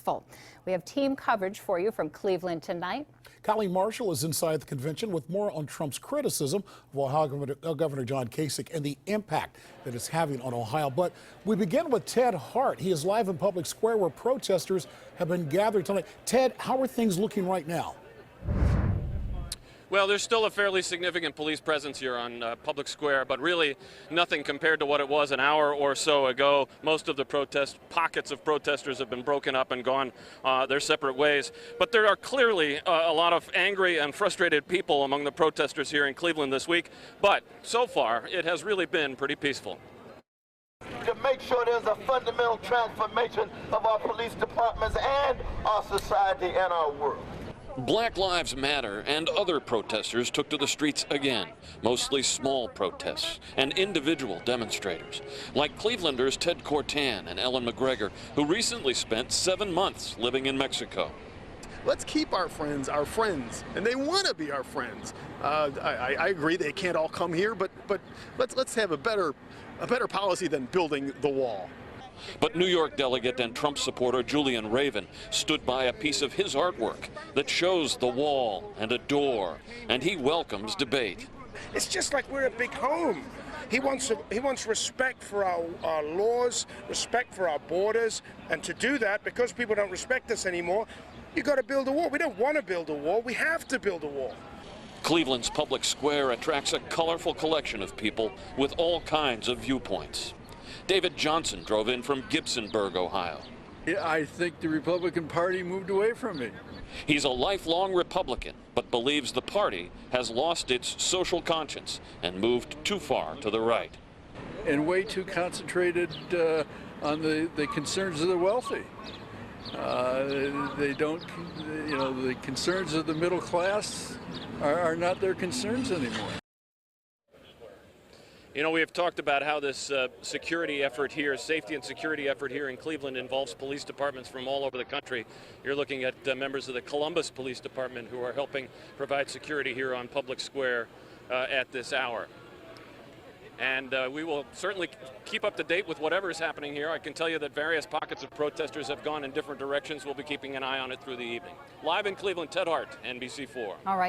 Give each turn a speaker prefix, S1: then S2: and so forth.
S1: peaceful. We have team coverage for you from Cleveland tonight.
S2: Colleen Marshall is inside the convention with more on Trump's criticism of Ohio Governor John Kasich and the impact that it's having on Ohio. But we begin with Ted Hart. He is live in Public Square where protesters have been gathered tonight. Ted, how are things looking right now?
S3: Well, there's still a fairly significant police presence here on Public Square, but really nothing compared to what it was an hour or so ago. Most of the pockets of protesters have been broken up and gone their separate ways. But there are clearly a lot of angry and frustrated people among the protesters here in Cleveland this week. But so far, it has really been pretty peaceful.
S4: To make sure there's a fundamental transformation of our police departments and our society and our world.
S5: Black Lives Matter and other protesters took to the streets again, mostly small protests and individual demonstrators, like Clevelanders Ted Cortan and Ellen McGregor, who recently spent 7 months living in Mexico.
S6: Let's keep our friends, and they want to be our friends. I agree they can't all come here, but let's have a better policy than building the wall.
S5: But New York delegate and Trump supporter Julian Raven stood by a piece of his artwork that shows the wall and a door, and he welcomes debate.
S7: It's just like we're a big home. He wants respect for our laws, respect for our borders, and to do that, because people don't respect us anymore, you got to build a wall. We don't want to build a wall. We have to build a wall.
S5: Cleveland's Public Square attracts a colorful collection of people with all kinds of viewpoints. David Johnson drove in from Gibsonburg, Ohio.
S8: I think the Republican Party moved away from me.
S5: He's a lifelong Republican, but believes the party has lost its social conscience and moved too far to the right.
S8: And way too concentrated on the concerns of the wealthy. They don't, the concerns of the middle class are not their concerns anymore.
S3: You know, we have talked about how this security effort here, safety and security effort here in Cleveland involves police departments from all over the country. You're looking at members of the Columbus Police Department who are helping provide security here on Public Square at this hour. And we will certainly keep up to date with whatever is happening here. I can tell you that various pockets of protesters have gone in different directions. We'll be keeping an eye on it through the evening. Live in Cleveland, Ted Hart, NBC4.
S1: All right.